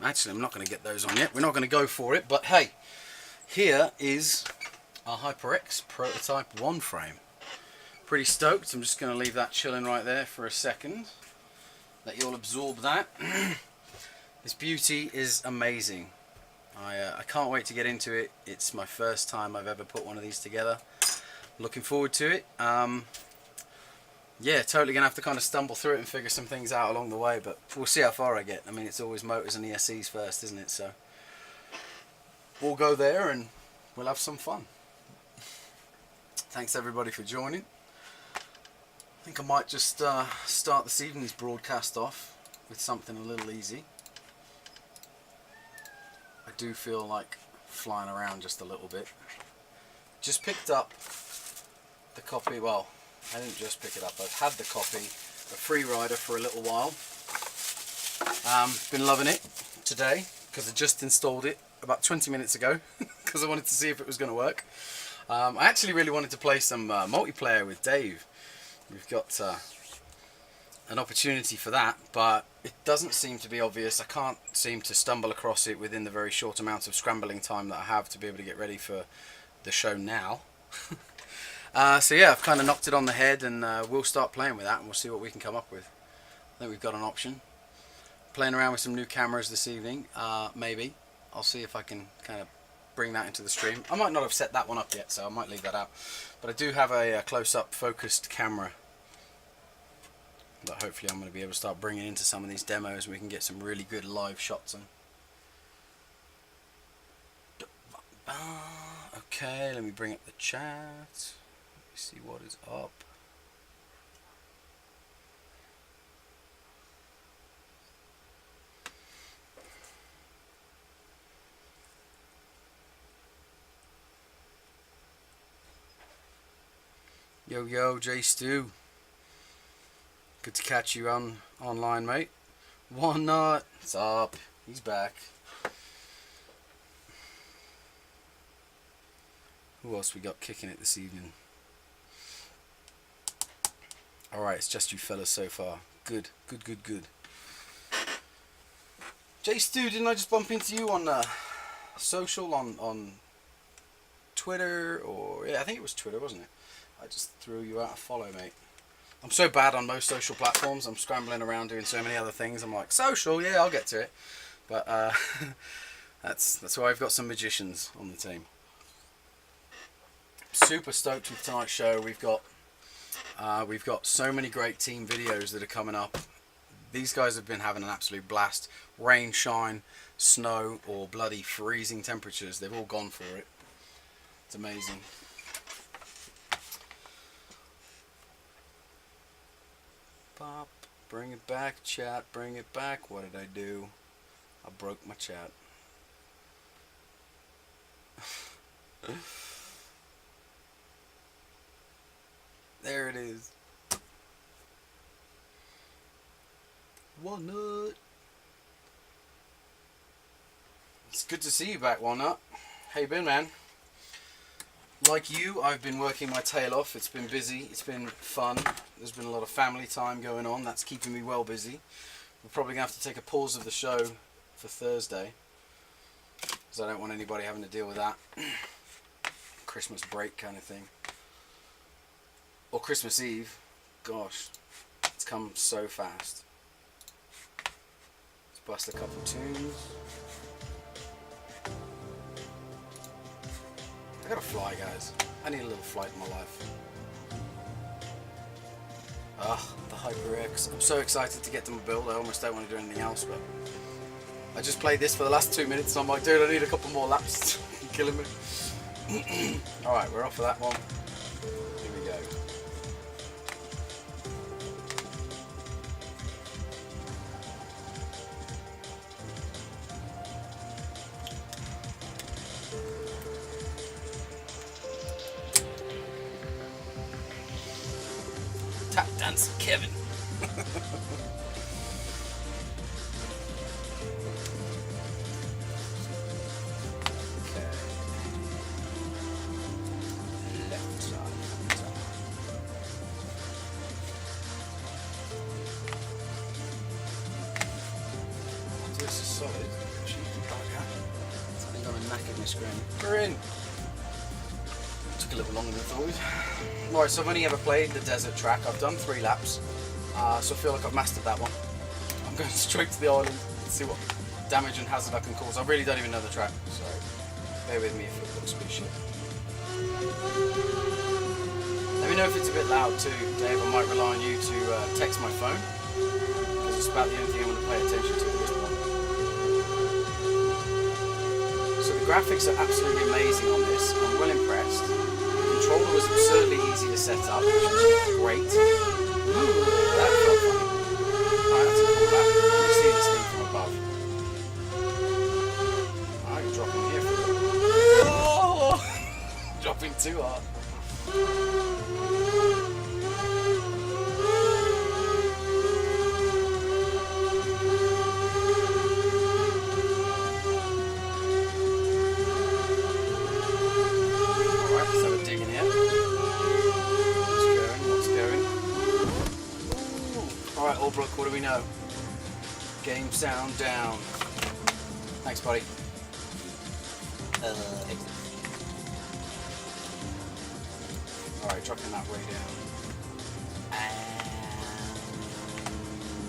Actually, I'm not going to get those on yet. We're not going to go for it. But hey, here is our HyperX Prototype 1 frame. Pretty stoked. I'm just going to leave that chilling right there for a second. Let you all absorb that. This beauty is amazing. I can't wait to get into it. It's my first time I've ever put one of these together. Looking forward to it. Yeah, totally going to have to kind of stumble through it and figure some things out along the way, but we'll see how far I get. I mean, it's always motors and ESCs first, isn't it? So we'll go there and we'll have some fun. Thanks everybody for joining. I think I might just start this evening's broadcast off with something a little easy. I do feel like flying around just a little bit. Just picked up the copy, well, I didn't just pick it up, I've had the copy of Freerider for a little while. Been loving it today because I just installed it about 20 minutes ago because I wanted to see if it was going to work. I actually really wanted to play some multiplayer with Dave. We've got an opportunity for that, but it doesn't seem to be obvious. I can't seem to stumble across it within the very short amount of scrambling time that I have to be able to get ready for the show now. So yeah, I've kind of knocked it on the head, and we'll start playing with that and we'll see what we can come up with. I think we've got an option. Playing around with some new cameras this evening, maybe. I'll see if I can kind of bring that into the stream. I might not have set that one up yet, so I might leave that out. But I do have a close-up focused camera that hopefully I'm going to be able to start bringing into some of these demos and we can get some really good live shots on. Okay, let me bring up the chat. Let me see what is up. Yo yo, J Stu. Good to catch you online, mate. One Nut, what's up? He's back. Who else we got kicking it this evening? Alright, it's just you fellas so far. Good, good, good, good. J Stu, didn't I just bump into you on social, on Twitter, or yeah, I think it was Twitter, wasn't it? I just threw you out a follow, mate. I'm so bad on most social platforms. I'm scrambling around doing so many other things. I'm like, social, yeah, I'll get to it. But that's why I've got some magicians on the team. Super stoked with tonight's show. We've got so many great team videos that are coming up. These guys have been having an absolute blast. Rain, shine, snow, or bloody freezing temperatures. They've all gone for it. It's amazing. Pop, bring it back, chat, bring it back. What did I do? I broke my chat. There it is. Walnut. It's good to see you back, Walnut. How you been, man? Like you, I've been working my tail off. It's been busy. It's been fun. There's been a lot of family time going on. That's keeping me well busy. We're probably going to have to take a pause of the show for Thursday, because I don't want anybody having to deal with that. Christmas break kind of thing. Or Christmas Eve. Gosh, it's come so fast. Let's bust a couple tunes. I gotta fly, guys. I need a little flight in my life. The HyperX. I'm so excited to get to my build. I almost don't want to do anything else, but I just played this for the last 2 minutes, so I'm like, dude, I need a couple more laps. You're killing me. Alright, we're off for that one. Here we go. Tap dance Kevin. Okay. Left side. This is solid. Got a knack in this screen. We're in. Took a little longer than I thought. Right, so I've only ever played the desert track. I've done 3 laps, so I feel like I've mastered that one. I'm going straight to the island and see what damage and hazard I can cause. I really don't even know the track, so bear with me if it looks a bit shit. Let me know if it's a bit loud too, Dave. I might rely on you to text my phone, because it's about the only thing I want to pay attention to at this point. So the graphics are absolutely amazing on this. I'm well impressed. The controller was absurdly easy to set up, which was great. Ooh, that felt funny. Alright, that's a cool lap. Let me see this thing from above. I can drop in here for a bit. Oh! Dropping too hard. Alright, let's have a dig in here. What's going? Alright, Allbrook, what do we know? Game sound down. Thanks, buddy. Exit. Alright, dropping that way down.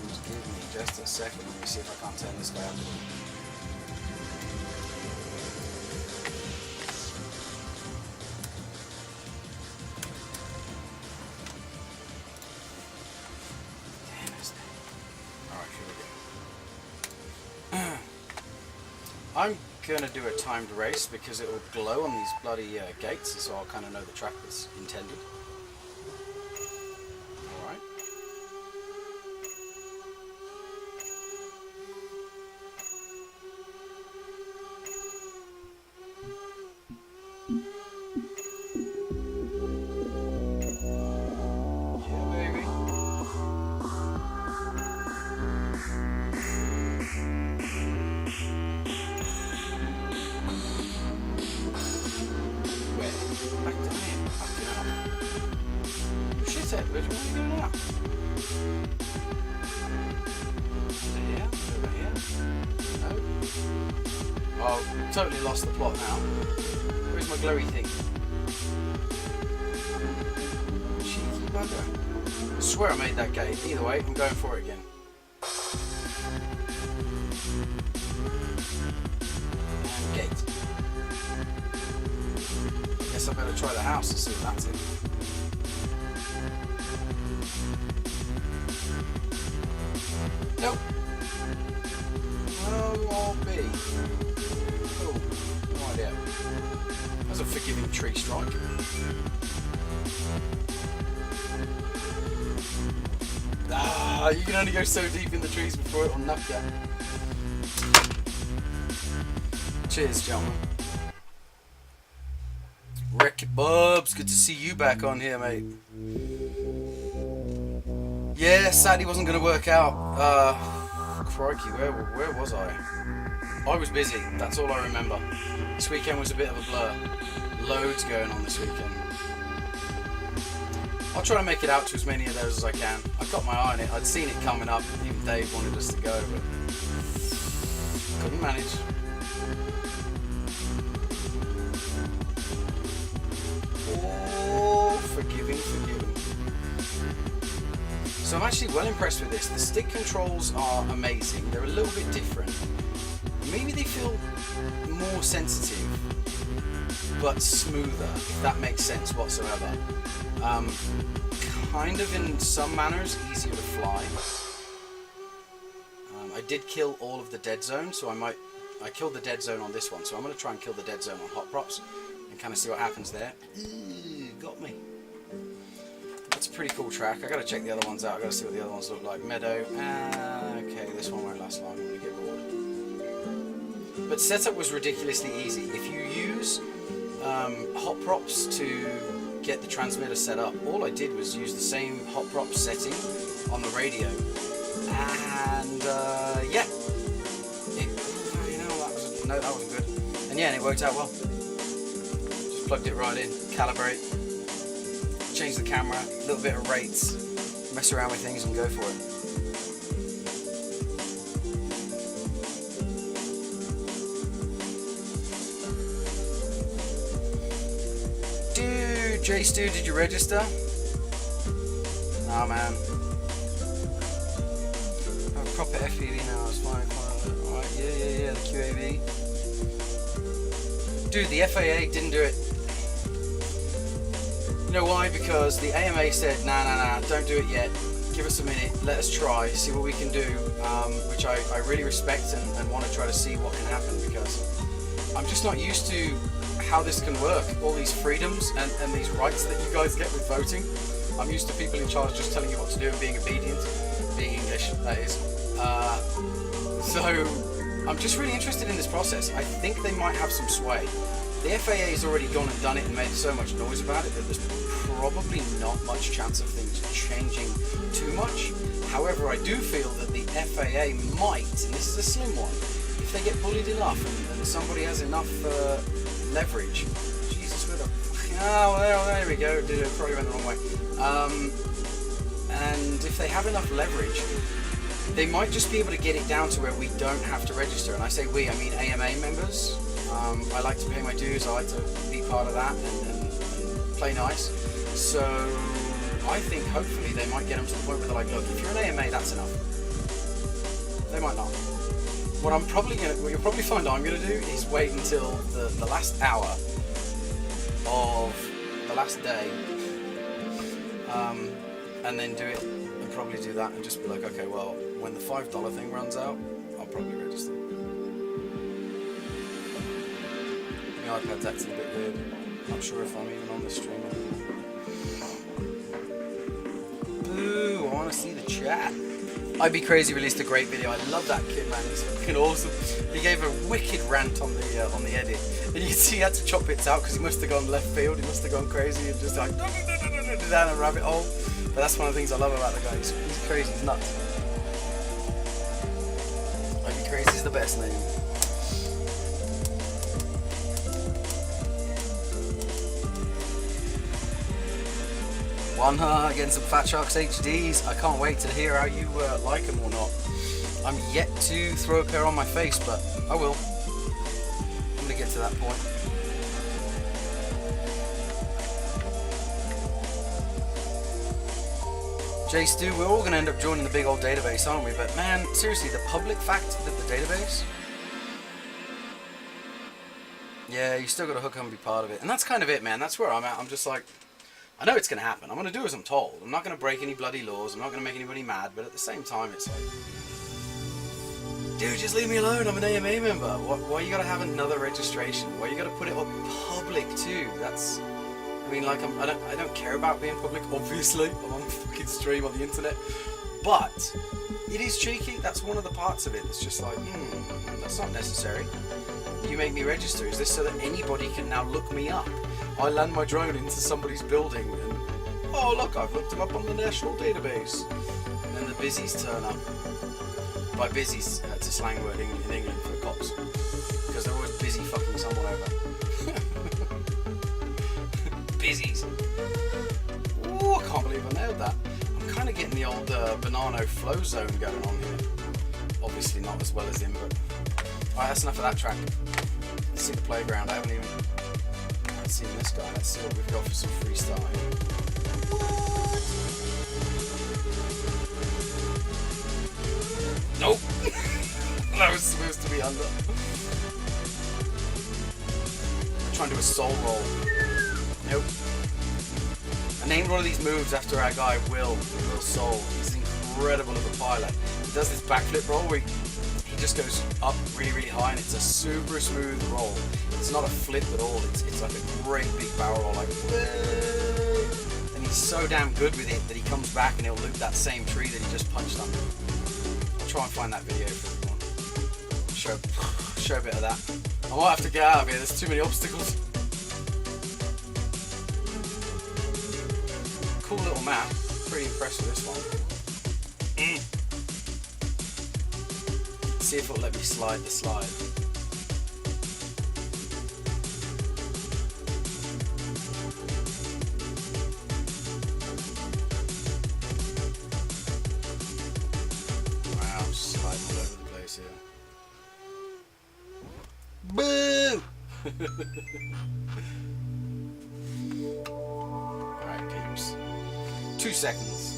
And give me just a second. Let me see if I can't turn this guy up. Alright, here we go. I'm gonna do a timed race because it will glow on these bloody gates, so I'll kind of know the track that's intended. Alright. Yeah, baby. Back down here. Fucking hell. Shit, Edward, what are you doing now? Is it here? Over here? No? Oh, I've totally lost the plot now. Where's my glowy thing? Cheeky bugger. I swear I made that gate. Either way, I'm going for it again. And gate. Guess I better try the house and see if that's it. Nope. Oh, I'll be. Oh, no idea. That's a forgiving tree strike. Ah, you can only go so deep in the trees before it will knock you. Cheers, gentlemen. Ricky Bubs, good to see you back on here, mate. Yeah, sadly wasn't going to work out. Crikey, where was I? I was busy, that's all I remember. This weekend was a bit of a blur. Loads going on this weekend. I'll try to make it out to as many of those as I can. I've got my eye on it, I'd seen it coming up. Even Dave wanted us to go, but couldn't manage. Oh, forgiving. So I'm actually well impressed with this. The stick controls are amazing. They're a little bit different. Maybe they feel more sensitive, but smoother, if that makes sense whatsoever. Kind of in some manners easier to fly. I did kill all of the dead zone, so I killed the dead zone on this one, so I'm going to try and kill the dead zone on hot props and kind of see what happens there. Ew, got me. That's a pretty cool track. I got to check the other ones out. I got to see what the other ones look like. Meadow. Okay, this one won't last long. I'm going to get bored. But setup was ridiculously easy. If you use hot props to get the transmitter set up, all I did was use the same hot prop setting on the radio, and yeah, that wasn't good. And yeah, and it worked out well. Just plugged it right in, calibrate, change the camera, a little bit of rates, mess around with things and go for it. J Stu, did you register? Nah, man. Oh, proper FPV now, it's fine. Alright, yeah, the QAV. Dude, the FAA didn't do it. You know why? Because the AMA said, nah, don't do it yet. Give us a minute, let us try, see what we can do, which I really respect and want to try to see what can happen, because I'm just not used to how this can work. All these freedoms and these rights that you guys get with voting. I'm used to people in charge just telling you what to do and being obedient, being English, that is. So I'm just really interested in this process. I think they might have some sway. The FAA has already gone and done it and made so much noise about it that there's probably not much chance of things changing too much. However, I do feel that the FAA might, and this is a slim one, if they get bullied enough and somebody has enough leverage. Jesus, where the... Oh, well, there we go. Probably went the wrong way. And if they have enough leverage, they might just be able to get it down to where we don't have to register. And I say we, I mean AMA members. I like to pay my dues. I like to be part of that and play nice. So I think hopefully they might get them to the point where they're like, look, if you're an AMA, that's enough. They might not. What you'll probably find I'm gonna do is wait until the last hour of the last day, and then do it, and probably do that, and just be like, okay, well, when the $5 thing runs out, I'll probably register. My iPad's acting a bit weird. Not sure if I'm even on the stream anymore. Boo! I want to see the chat. I'd Be Crazy released a great video. I love that kid, man. He's fucking awesome. He gave a wicked rant on the edit, and you can see he had to chop bits out because he must have gone left field. He must have gone crazy and just like down a rabbit hole. But that's one of the things I love about the guy. He's crazy. He's nuts. I'd Be Crazy is the best name. Getting some Fat Sharks HDs. I can't wait to hear how you like them or not. I'm yet to throw a pair on my face, but I will. I'm going to get to that point. Jay Stu, we're all going to end up joining the big old database, aren't we? But man, seriously, the public fact that the database... Yeah, you still got to hook up and be part of it. And that's kind of it, man. That's where I'm at. I'm just like... I know it's going to happen. I'm going to do as I'm told. I'm not going to break any bloody laws. I'm not going to make anybody mad. But at the same time, it's like, dude, just leave me alone. I'm an AMA member. Why you got to have another registration? Why you got to put it up public too? That's, I mean, like, I don't care about being public. Obviously, I'm on the fucking stream on the internet. But it is cheeky. That's one of the parts of it. It's just like, that's not necessary. You make me register. Is this so that anybody can now look me up? I land my drone into somebody's building and, oh look, I've looked them up on the national database. And then the busies turn up. By busies, it's a slang word in England for cops. Because they're always busy fucking someone over. Busies. Ooh, I can't believe I nailed that. I'm kind of getting the old Banano flow zone going on here. Obviously not as well as him, but... Alright, that's enough of that track. Let's see the playground. I haven't even... seen this guy. Let's see what we've got for some freestyle. Nope. That was supposed to be under. I'm trying to do a soul roll. Nope. I named one of these moves after our guy Will Soul. He's incredible as a pilot. He does this backflip roll where he just goes up really, really high, and it's a super smooth roll. It's not a flip at all. It's like a great big barrel roll, like, whoa! And he's so damn good with it that he comes back and he'll loop that same tree that he just punched under. I'll try and find that video for everyone. Show a bit of that. I might have to get out of here. There's too many obstacles. Cool little map. Pretty impressed with this one. See if it'll let me slide the slide. Wow, I'm sliding all over the place here. Boo! laps. 2 seconds.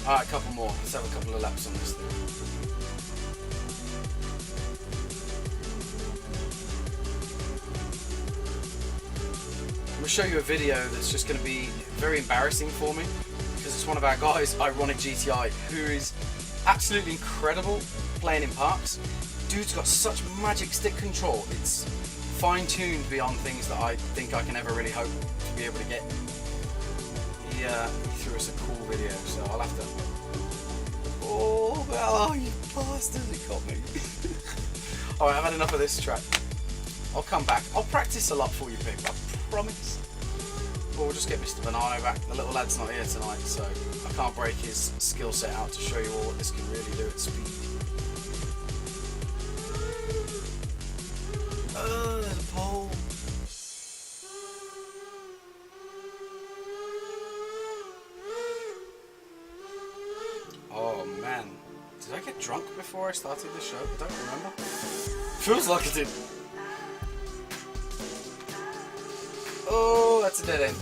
Alright, a couple more. Let's have a couple of laps on this thing. I'm going to show you a video that's just going to be very embarrassing for me, because it's one of our guys, Ironic GTI, who is absolutely incredible playing in parks. Dude's got such magic stick control. It's fine-tuned beyond things that I think I can ever really hope to be able to get. He threw us a cool video, so I'll have to... Oh, you bastard, he got me. Alright, I've had enough of this track. I'll come back. I'll practice a lot for you, people, I promise. But we'll just get Mr. Banano back. The little lad's not here tonight, so I can't break his skill set out to show you all what this can really do at speed. Oh, there's a pole. Oh man, did I get drunk before I started the show? I don't remember. Feels like I did. Oh, that's a dead end.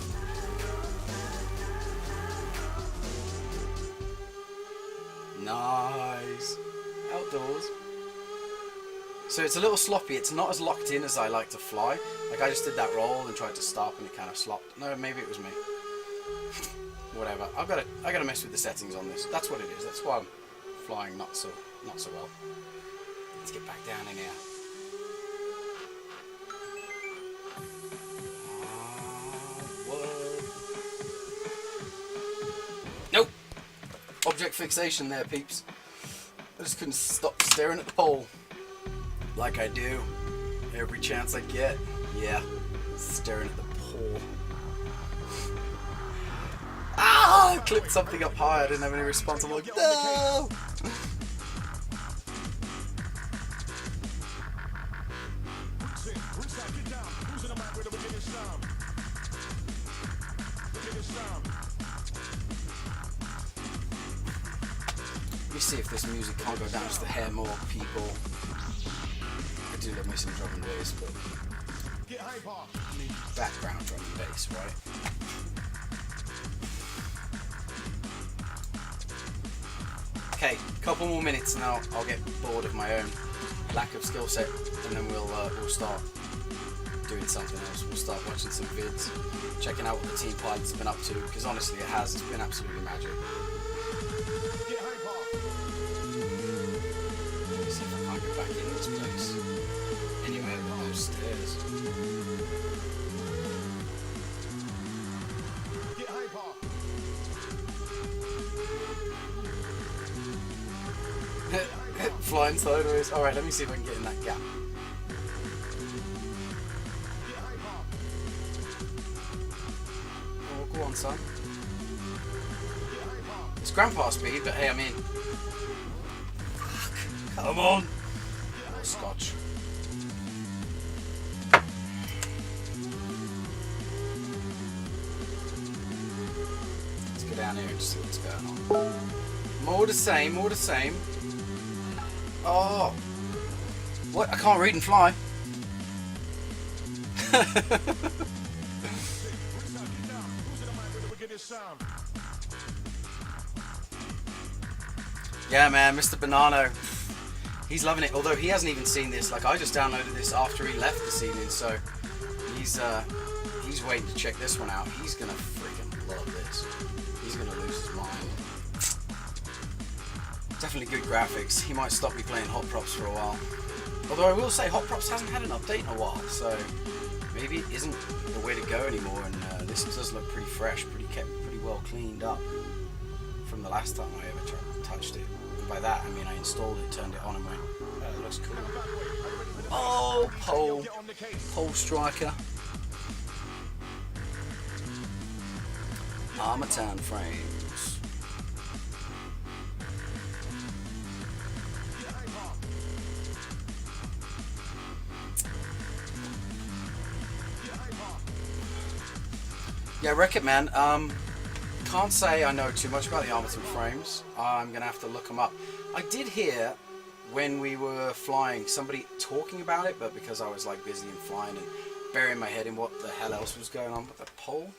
Nice. Outdoors. So it's a little sloppy. It's not as locked in as I like to fly. Like I just did that roll and tried to stop and it kind of slopped. No, maybe it was me. Whatever. I gotta mess with the settings on this. That's what it is. That's why I'm flying not so well. Let's get back down in here. Nope. Object fixation there, peeps. I just couldn't stop staring at the pole. Like I do. Every chance I get. Yeah. Staring at the pole. Ah! I clipped something up high. I didn't have any response. I'm like, no! Let me see if this music can't go down just a hair more, people. I do love me some drum and bass, but I need background drum and bass, right? Okay, couple more minutes and I'll get bored of my own lack of skill set, and then we'll start doing something else. We'll start watching some vids, checking out what the team pilot's been up to, because honestly it's been absolutely magic. Let's see if I can't get back in this place. Anywhere but those stairs. Flying sideways. Alright, let me see if I can get in that gap. Oh, go on, son. It's grandpa speed, but hey, I'm in. Come on! Oh, scotch. Let's go down here and just see what's going on. More the same, more the same. Oh! What? I can't read and fly. Yeah, man, Mr. Banano, he's loving it. Although he hasn't even seen this. Like, I just downloaded this after he left this evening, so he's waiting to check this one out. He's gonna freaking love this. He's gonna lose his mind. Definitely good graphics. He might stop me playing Hot Props for a while. Although I will say Hot Props hasn't had an update in a while, so maybe it isn't the way to go anymore. And this does look pretty fresh, pretty well cleaned up from the last time I ever touched it. And by that I mean I installed it, turned it on, and went, oh, that looks cool. Oh, pole striker. Armatan frames. Yeah, wreck it, man. Can't say I know too much about the Armaton frames. I'm gonna have to look them up. I did hear when we were flying somebody talking about it, but because I was like busy and flying and burying my head in what the hell else was going on with the poll,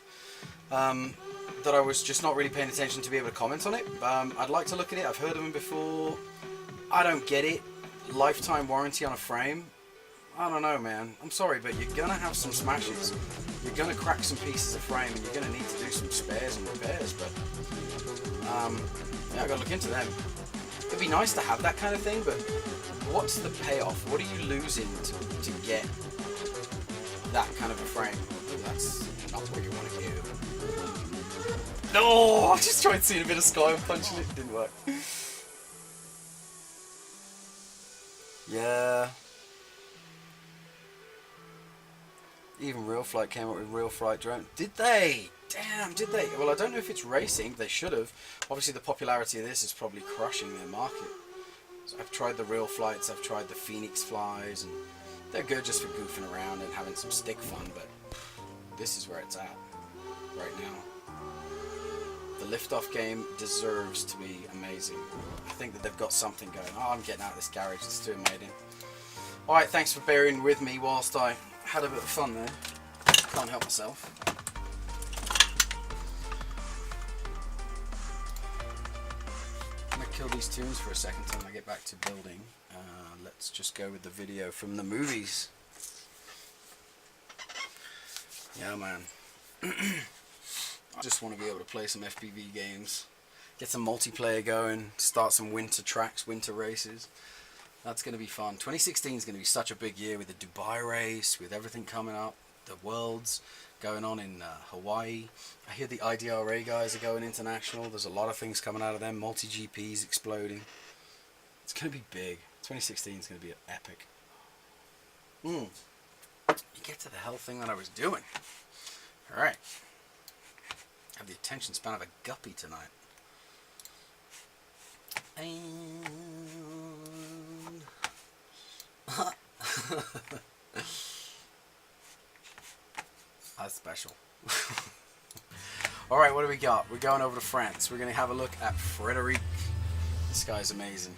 that I was just not really paying attention to be able to comment on it. I'd like to look at it. I've heard of them before. I don't get it. Lifetime warranty on a frame. I don't know, man. I'm sorry, but you're gonna have some smashes. You're gonna crack some pieces of frame, and you're gonna need to do some spares and repairs. But yeah, I gotta look into them. It'd be nice to have that kind of thing, but what's the payoff? What are you losing to get that kind of a frame? That's not what you want to do. No, I just tried seeing a bit of sky and punching it. It didn't work. Yeah. Even Real Flight came up with Real Flight drone. Did they? Damn, did they? Well, I don't know if it's racing. They should have. Obviously, the popularity of this is probably crushing their market. So I've tried the Real Flights. I've tried the Phoenix Flies, and they're good just for goofing around and having some stick fun. But this is where it's at right now. The liftoff game deserves to be amazing. I think that they've got something going. Oh, I'm getting out of this garage. It's too amazing. All right, thanks for bearing with me whilst I had a bit of fun there. Can't help myself. I'm going to kill these tunes for a second until I get back to building. Let's just go with the video from the movies. Yeah, man. I just want to be able to play some FPV games, get some multiplayer going, start some winter tracks, winter races. That's going to be fun. 2016 is going to be such a big year with the Dubai race, with everything coming up, the Worlds going on in Hawaii. I hear the IDRA guys are going international. There's a lot of things coming out of them. Multi-GPs exploding. It's going to be big. 2016 is going to be epic. You get to the hell thing that I was doing. Alright. I have the attention span of a guppy tonight. And that's special. Alright, what do we got? We're going over to France. We're going to have a look at Frederic. This guy's amazing.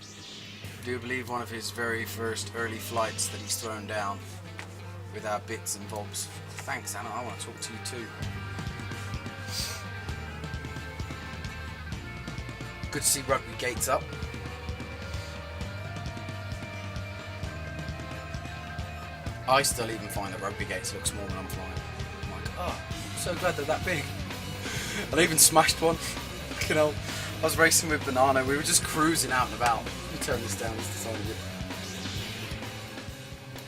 I do believe one of his very first early flights that he's thrown down with our bits and bobs. Thanks, Anna. I want to talk to you too. Good to see rugby gates up. I still even find that rugby gates look small when I'm flying. I'm like, oh, I'm so glad they're that big. And I even smashed one. You know, I was racing with Banana. We were just cruising out and about. Let me turn this down just a tiny bit.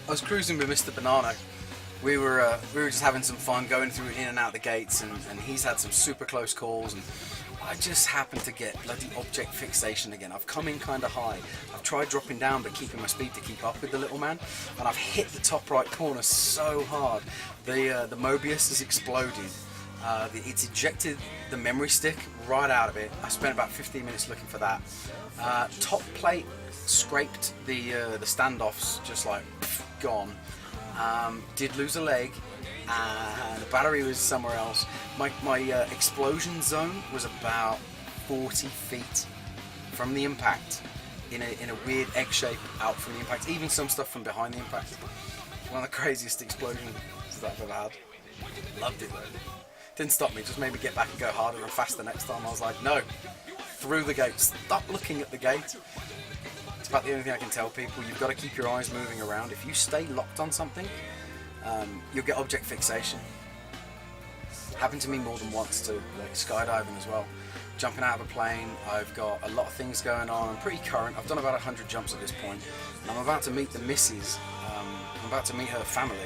I was cruising with Mr. Banana. We were just having some fun going through in and out the gates, and he's had some super close calls, and I just happened to get bloody object fixation again. I've come in kind of high. I've tried dropping down but keeping my speed to keep up with the little man, and I've hit the top right corner so hard. The Mobius has exploded. It's ejected the memory stick right out of it. I spent about 15 minutes looking for that. Top plate scraped the standoffs, just like gone. Did lose a leg, and the battery was somewhere else. My explosion zone was about 40 feet from the impact, in a weird egg shape out from the impact. Even some stuff from behind the impact. One of the craziest explosions that I've ever had. Loved it though. Didn't stop me, just made me get back and go harder and faster next time. I was like, no, through the gate. Stop looking at the gate. It's about the only thing I can tell people. You've got to keep your eyes moving around. If you stay locked on something, you'll get object fixation. Happened to me more than once too, like skydiving as well. Jumping out of a plane, I've got a lot of things going on. I'm pretty current. I've done about 100 jumps at this point. And I'm about to meet the missus. I'm about to meet her family.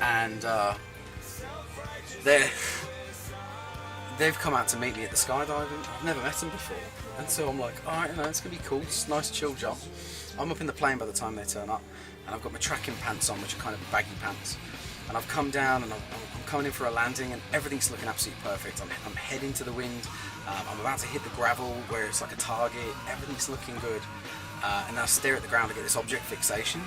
And they've come out to meet me at the skydiving. I've never met them before. And so I'm like, alright, you know, it's going to be cool. It's a nice chill jump. I'm up in the plane by the time they turn up. And I've got my tracking pants on, which are kind of baggy pants. And I've come down and I'm coming in for a landing, and everything's looking absolutely perfect. I'm heading to the wind. I'm about to hit the gravel where it's like a target. Everything's looking good. And I stare at the ground to get this object fixation.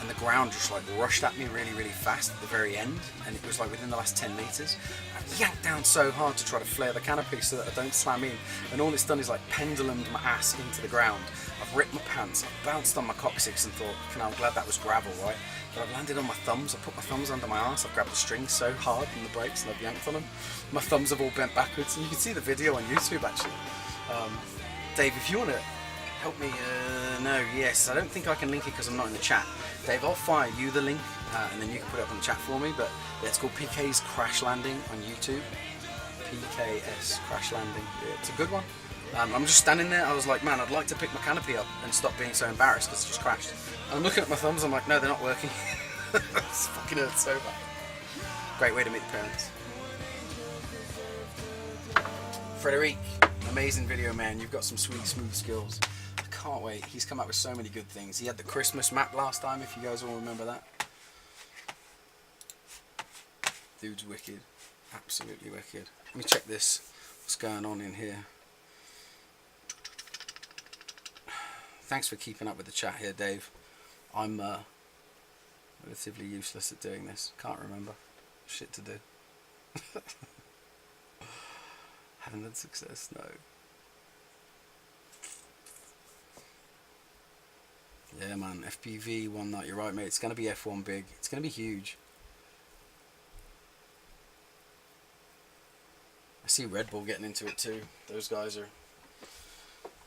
and the ground just like rushed at me really fast at the very end, and it was like within the last 10 meters. I yanked down so hard to try to flare the canopy so that I don't slam in, and all it's done is like pendulumed my ass into the ground. I've ripped my pants, I've bounced on my coccyx and thought, I'm glad that was gravel, right? But I've landed on my thumbs, I've put my thumbs under my arse, I've grabbed the strings so hard in the brakes and I've yanked on them. My thumbs have all bent backwards, and you can see the video on YouTube actually. Dave, if you want to help me, yes, I don't think I can link it because I'm not in the chat. Dave, I'll fire you the link and then you can put it up in the chat for me, but yeah, it's called PK's Crash Landing on YouTube. PKS Crash Landing, yeah, it's a good one. I'm just standing there, I was like, man, I'd like to pick my canopy up and stop being so embarrassed because it just crashed. And I'm looking at my thumbs, I'm like, no, they're not working. It fucking hurts so bad. Great way to meet the parents. Frederic, amazing video, man. You've got some sweet, smooth skills. I can't wait. He's come up with so many good things. He had the Christmas map last time, if you guys all remember that. Dude's wicked. Absolutely wicked. Let me check this. What's going on in here? Thanks for keeping up with the chat here, Dave. I'm relatively useless at doing this. Can't remember. Shit to do. Haven't had success, no. Yeah, man. FPV one night. You're right, mate. It's going to be F1 big. It's going to be huge. I see Red Bull getting into it too. Those guys are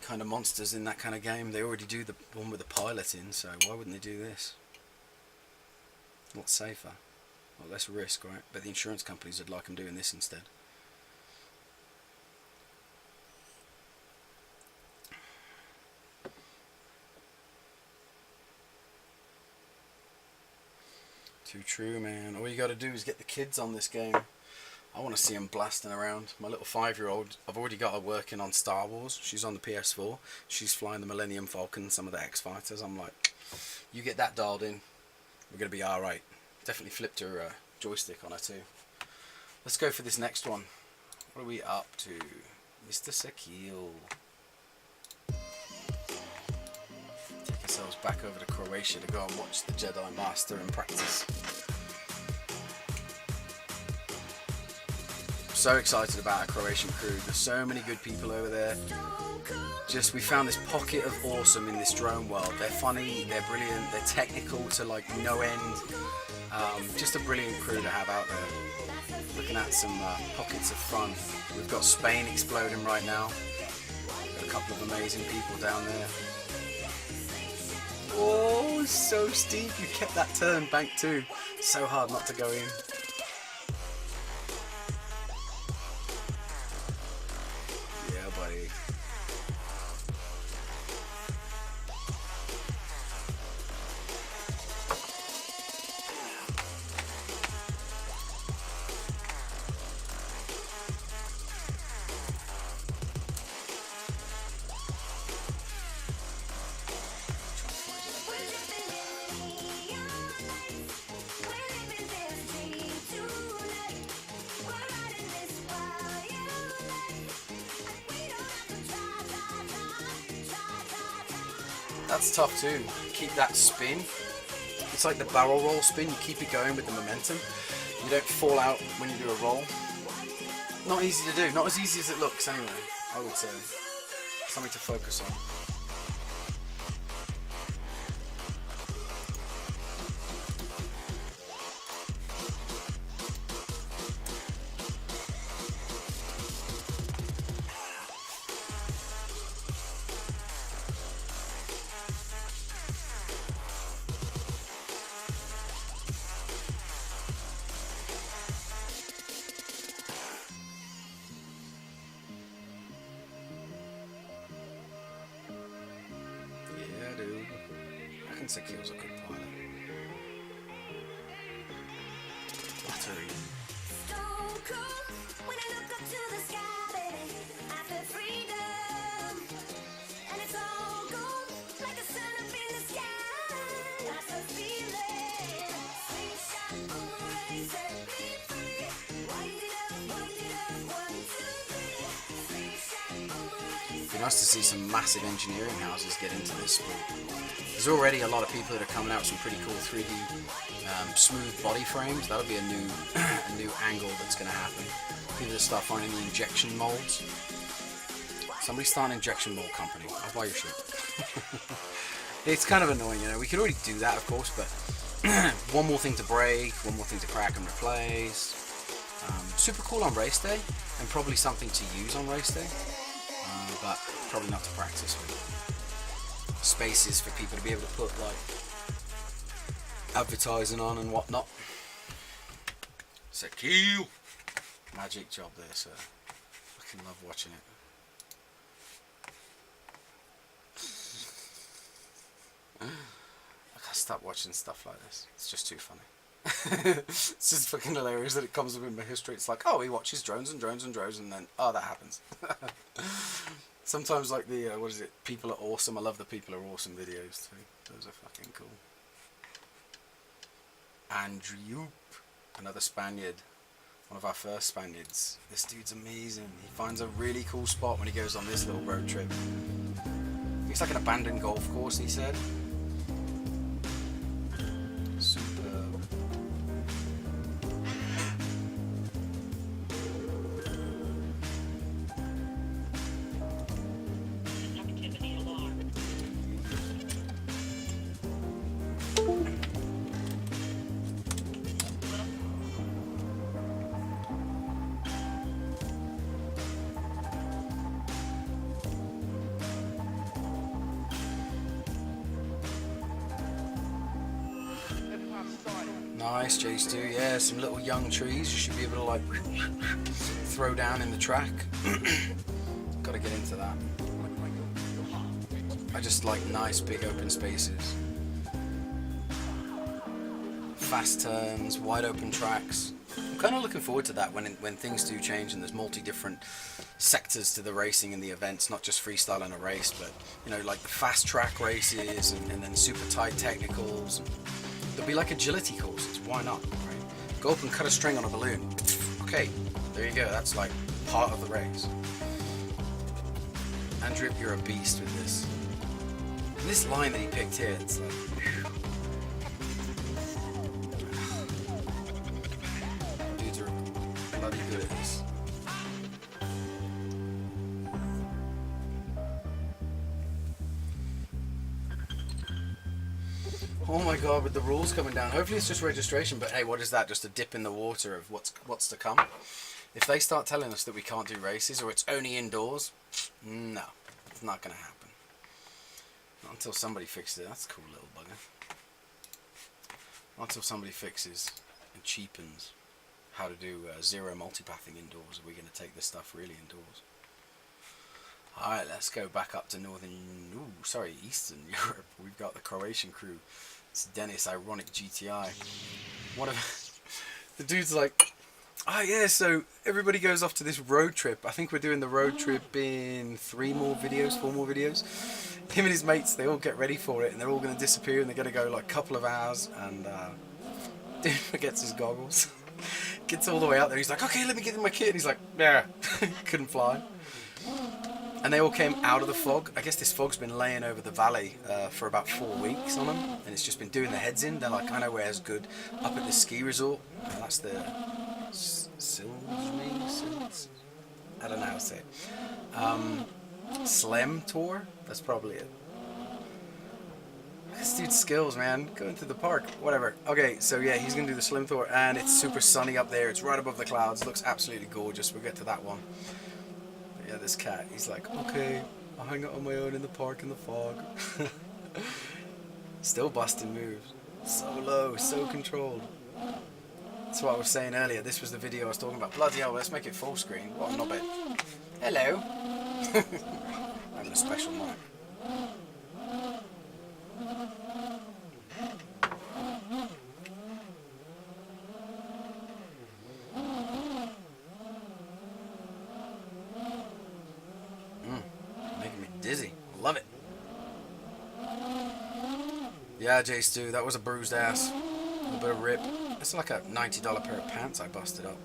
kind of monsters in that kind of game. They already do the one with the pilot in, so why wouldn't they do this? A lot safer, a lot less risk, right? But the insurance companies would like them doing this instead. Too true, man. All you got to do is get the kids on this game. I want to see them blasting around. My little 5-year-old, I've already got her working on Star Wars. She's on the PS4. She's flying the Millennium Falcon, some of the X-Fighters. I'm like, you get that dialed in, we're going to be alright. Definitely flipped her joystick on her too. Let's go for this next one. What are we up to? Mr. Sakil. Take ourselves back over to Croatia to go and watch the Jedi Master in practice. So excited about our Croatian crew. There's so many good people over there. Just, we found this pocket of awesome in this drone world. They're funny, they're brilliant, they're technical to like no end. Just a brilliant crew to have out there. Looking at some pockets of fun. We've got Spain exploding right now. Got a couple of amazing people down there. Oh, so steep. You kept that turn bank too. So hard not to go in. That's tough too. Keep that spin. It's like the barrel roll spin. You keep it going with the momentum. You don't fall out when you do a roll. Not easy to do. Not as easy as it looks anyway, I would say. Something to focus on. Sakil's a good pilot. Battery. It'd be nice to see some massive engineering houses get into this sport. There's There's already a lot of people that are coming out with some pretty cool 3D smooth body frames. That'll be a new a new angle that's going to happen. People that start finding the injection molds. Somebody start an injection mold company. I'll buy your shit. It's kind of annoying, you know. We could already do that, of course, but one more thing to break, one more thing to crack and replace. Super cool on race day, and probably something to use on race day, but probably not to practice with. Spaces for people to be able to put like advertising on and whatnot. It's a kill. Magic job there, sir. Fucking love watching it. I can't stop watching stuff like this. It's just too funny. It's just fucking hilarious that it comes up in my history. It's like, oh, he watches drones and drones and drones, and then, oh, that happens. Sometimes like the, what is it, People Are Awesome. I love the People Are Awesome videos too. Those are fucking cool. Andrew, another Spaniard. One of our first Spaniards. This dude's amazing. He finds a really cool spot when he goes on this little road trip. It's like an abandoned golf course, he said. Superb. Activity alarm. Nice, J2. Yeah, some little young trees you should be able to like throw down in the track. Gotta get into that. I just like nice big open spaces. Fast turns, wide open tracks. I'm kind of looking forward to that when things do change and there's different sectors to the racing and the events, not just freestyle and a race, but you know, like the fast track races and then super tight technicals. There'll be like agility courses, why not, right? Go up and cut a string on a balloon. Okay, there you go, that's like part of the race. Andrew, you're a beast with this. And this line that he picked here, it's like... Dudes are bloody good at this. Oh my god, with the rules coming down. Hopefully it's just registration, but hey, what is that? Just a dip in the water of what's to come. If they start telling us that we can't do races or it's only indoors, no, it's not going to happen. Not until somebody fixes it. That's a cool little bugger. Not until somebody fixes and cheapens how to do zero multipathing indoors are we going to take this stuff really indoors. Alright, let's go back up to Eastern Europe. We've got the Croatian crew. It's Dennis, Ironic GTI. One of the dude's like, oh yeah, so everybody goes off to this road trip. I think we're doing the road trip in 4 more videos. Him and his mates, they all get ready for it and they're all going to disappear and they're going to go like a couple of hours and dude forgets his goggles. Gets all the way out there, he's like, okay, let me get in my kit. And he's like, yeah, couldn't fly. And they all came out of the fog. I guess this fog's been laying over the valley for about 4 weeks on them. And it's just been doing their heads in. They're like, I know where's good. Up at the ski resort. That's the... I don't know how to say it. Slim Tour? That's probably it. This dude's skills, man. Going to the park. Whatever. Okay, so yeah, he's going to do the Slim Tour. And it's super sunny up there. It's right above the clouds. Looks absolutely gorgeous. We'll get to that one. Yeah, this cat, he's like, okay, I'll hang out on my own in the park in the fog. Still busting moves. So low, so controlled. That's what I was saying earlier. This was the video I was talking about. Bloody hell, let's make it full screen. What a knobhead. Hello. I'm having a special night. Dizzy. Love it. Yeah, J-Stu, that was a bruised ass. A little bit of rip. It's like a $90 pair of pants I busted up.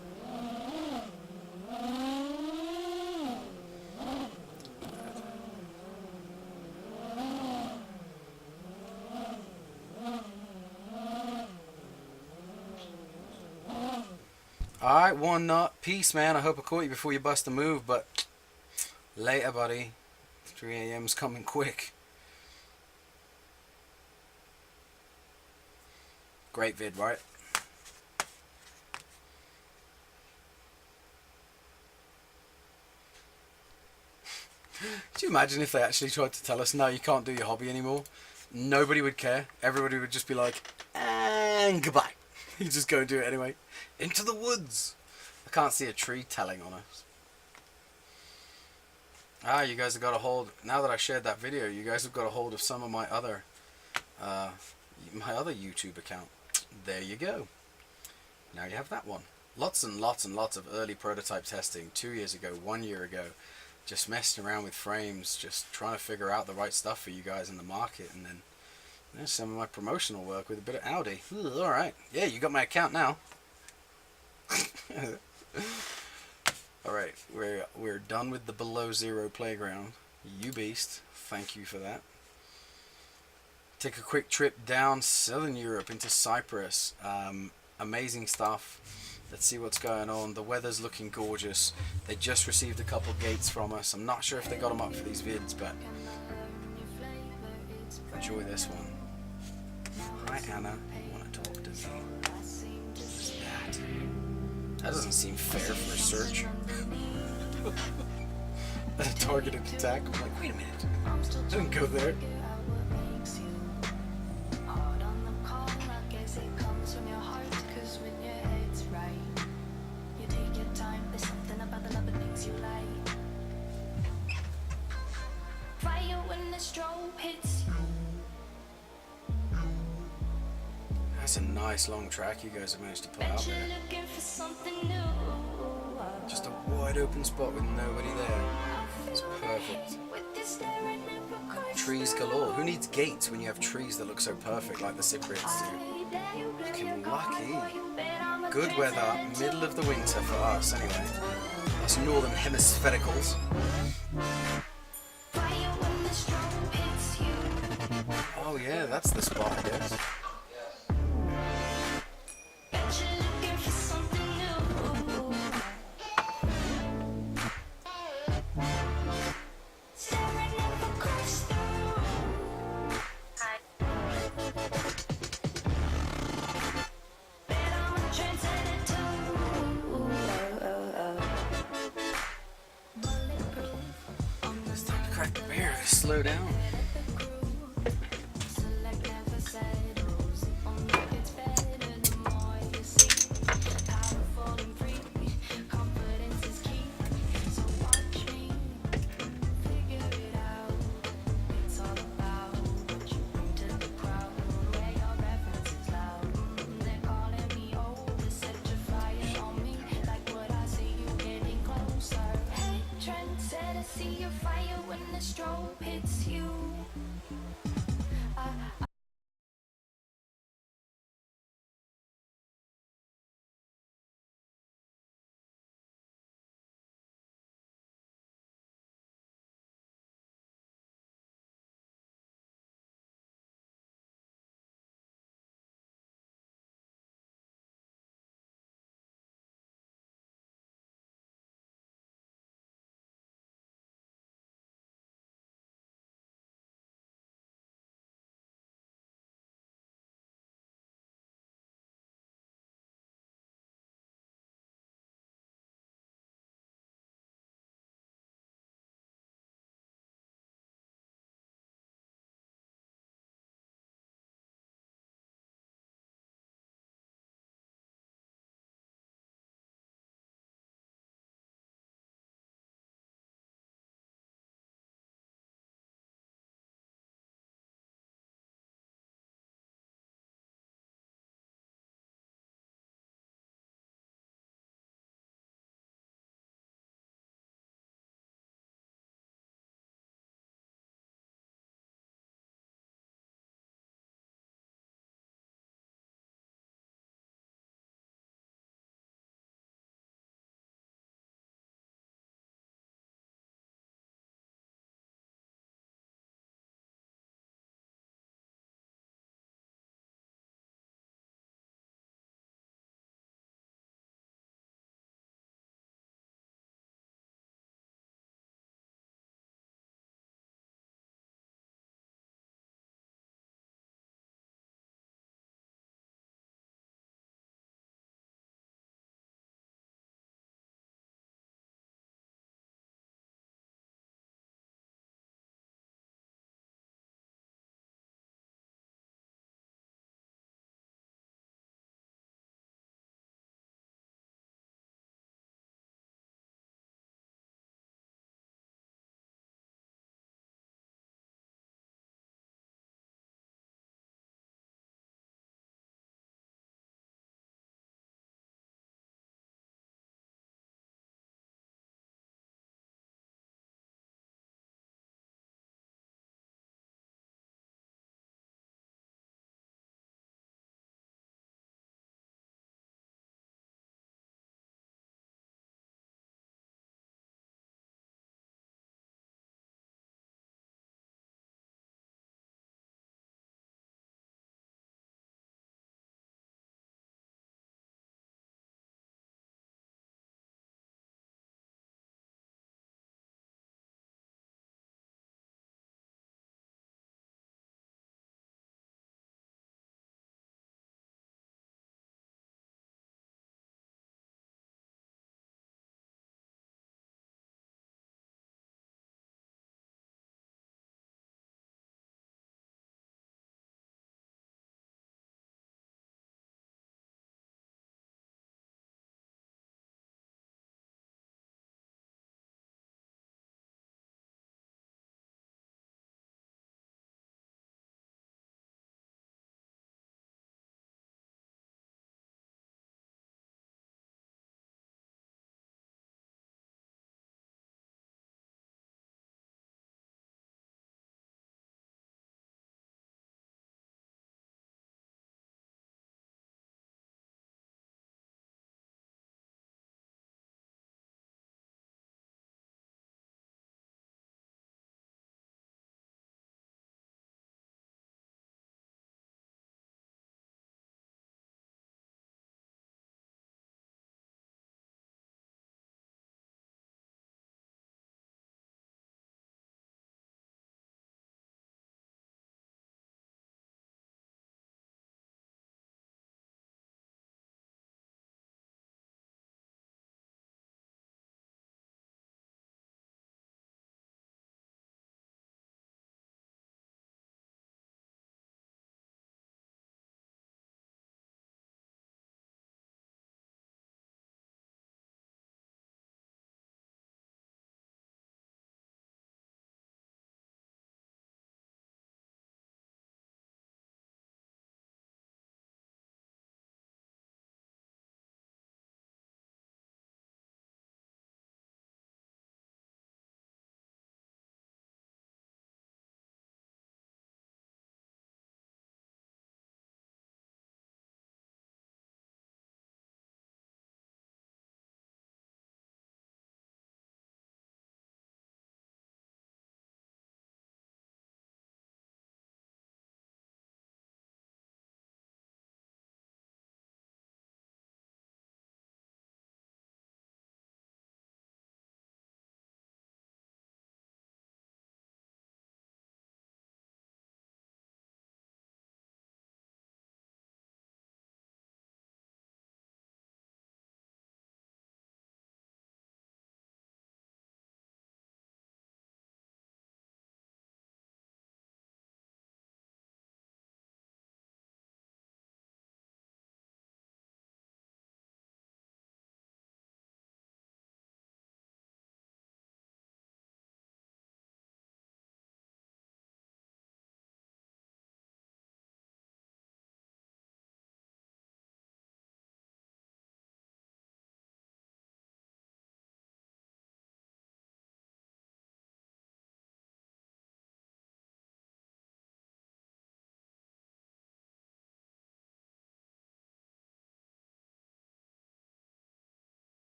Alright, one nut. Peace, man. I hope I caught you before you bust a move, but later, buddy. 3 a.m.'s coming quick. Great vid, right? Could you imagine if they actually tried to tell us, no, you can't do your hobby anymore? Nobody would care. Everybody would just be like, and goodbye. You just go and do it anyway. Into the woods. I can't see a tree telling on us. Ah, you guys have got a hold. Now that I shared that video, you guys have got a hold of some of my other YouTube account. There you go. Now you have that one. Lots and lots and lots of early prototype testing 2 years ago, 1 year ago. Just messing around with frames, just trying to figure out the right stuff for you guys in the market, and then there's some of my promotional work with a bit of Audi. Alright. Yeah, you got my account now. Alright, we're done with the below zero playground. You beast. Thank you for that. Take a quick trip down southern Europe into Cyprus. Amazing stuff. Let's see what's going on. The weather's looking gorgeous. They just received a couple gates from us. I'm not sure if they got them up for these vids, but enjoy this one. Hi Anna, you want to talk to me? What's that? That doesn't seem fair for a search. A targeted attack. I'm like, wait a minute. I didn't go there. That's a nice long track you guys have managed to put out there. Just a wide open spot with nobody there. It's perfect. Trees galore. Who needs gates when you have trees that look so perfect like the Cypriots do? Fucking lucky. Good weather, middle of the winter for us anyway. Us northern hemisphericals. Oh yeah, that's the spot I guess. It's time to crack the beer, slow down. See your fire when the strobe hits you.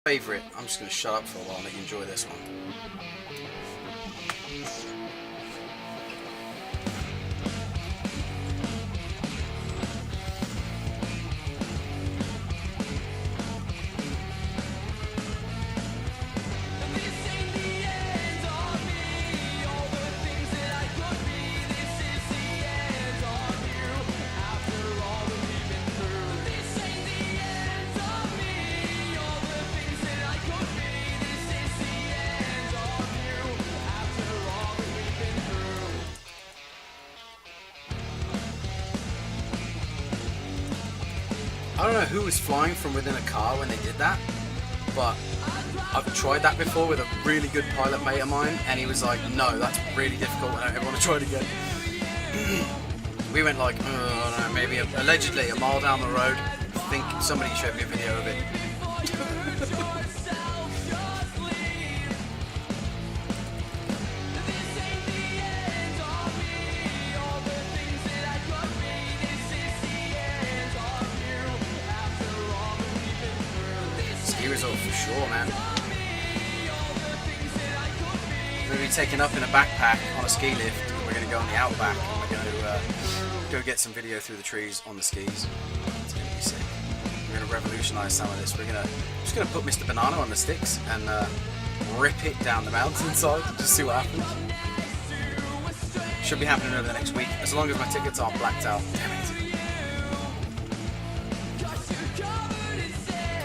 Favourite. I'm just going to shut up for a while and let you enjoy this one. I don't know who was flying from within a car when they did that, but I've tried that before with a really good pilot mate of mine, and he was like, no, that's really difficult, I don't ever want to try it again. We went like, I don't know, maybe allegedly a mile down the road. I think somebody showed me a video of it. Ski resort for sure, man. We're going to be taken up in a backpack on a ski lift, and we're going to go on the outback, and we're going to go get some video through the trees on the skis. It's going to be sick. We're going to revolutionise some of this. We're just going to put Mr. Banana on the sticks and rip it down the mountainside and just see what happens. Should be happening over the next week, as long as my tickets aren't blacked out. Damn it.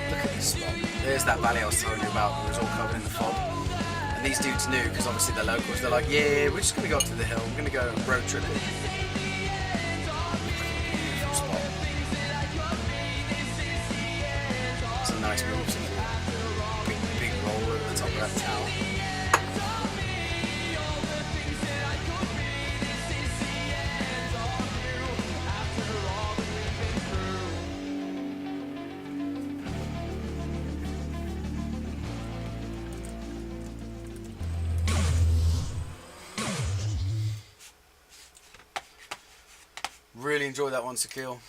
Look at this spot. There's that valley I was telling you about. It was all covered in the fog. And these dudes knew, because obviously they're locals. They're like, yeah, we're just going to go up to the hill. We're going to go road tripping. Beautiful spot. It's a nice move. Big roll over the top of that tower. Really enjoyed that one, Sakil.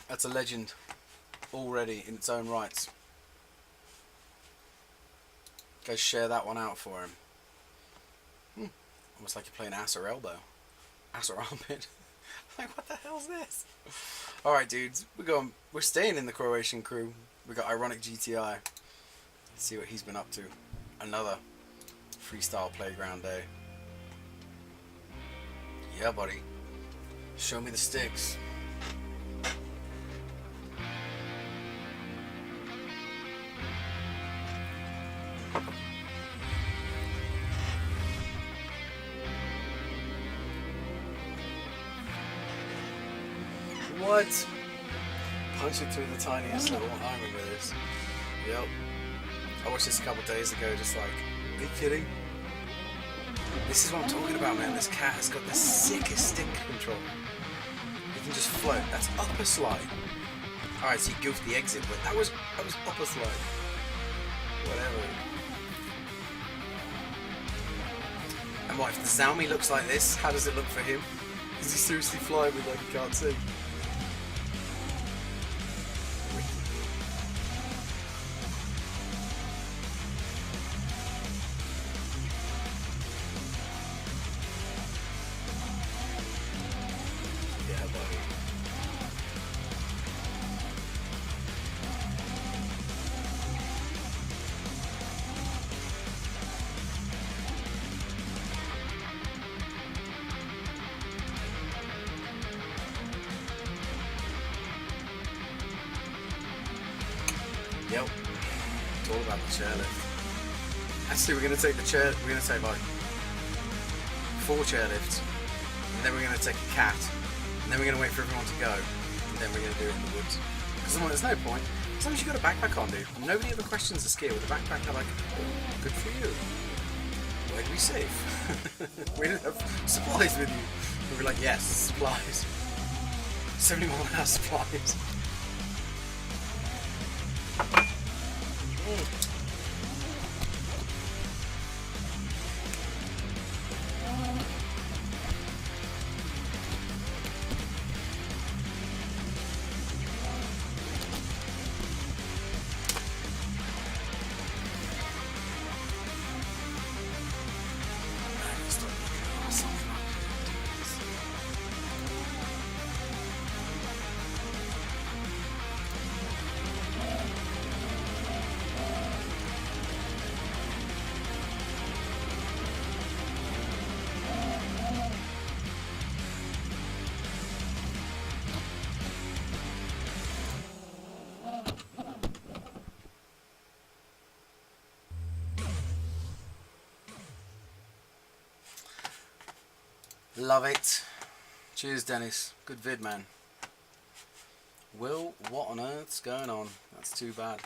That's a legend already in its own rights. Go share that one out for him. Almost like you're playing ass or elbow. Ass or armpit. Like, what the hell's this? Alright, dudes. We're staying in the Croatian crew. We got Ironic GTI. Let's see what he's been up to. Another freestyle playground day. Yeah, buddy. Show me the sticks. What? Punch it through the tiniest little. I remember this. Yep. I watched this a couple days ago, just like, are you kidding? This is what I'm talking about, man. This cat has got the sickest stick control. You can just float. That's upper slide. Alright, so you goofed the exit, but that was upper slide. Whatever. And what, if the Xiaomi looks like this, how does it look for him? Is he seriously flying with like he can't see? Yep. It's all about the chairlift. Actually, we're going to take like 4 chairlifts, and then we're going to take a cat, and then we're going to wait for everyone to go, and then we're going to do it in the woods. Because there's no point. As long as you've got a backpack on, dude. Nobody ever questions the skill with a backpack. They're like, oh, good for you. Where do we safe? We don't have supplies with you. We'll be like, yes, supplies. 71 hour supplies. Love it. Cheers, Dennis. Good vid, man. Will, what on earth's going on? That's too bad.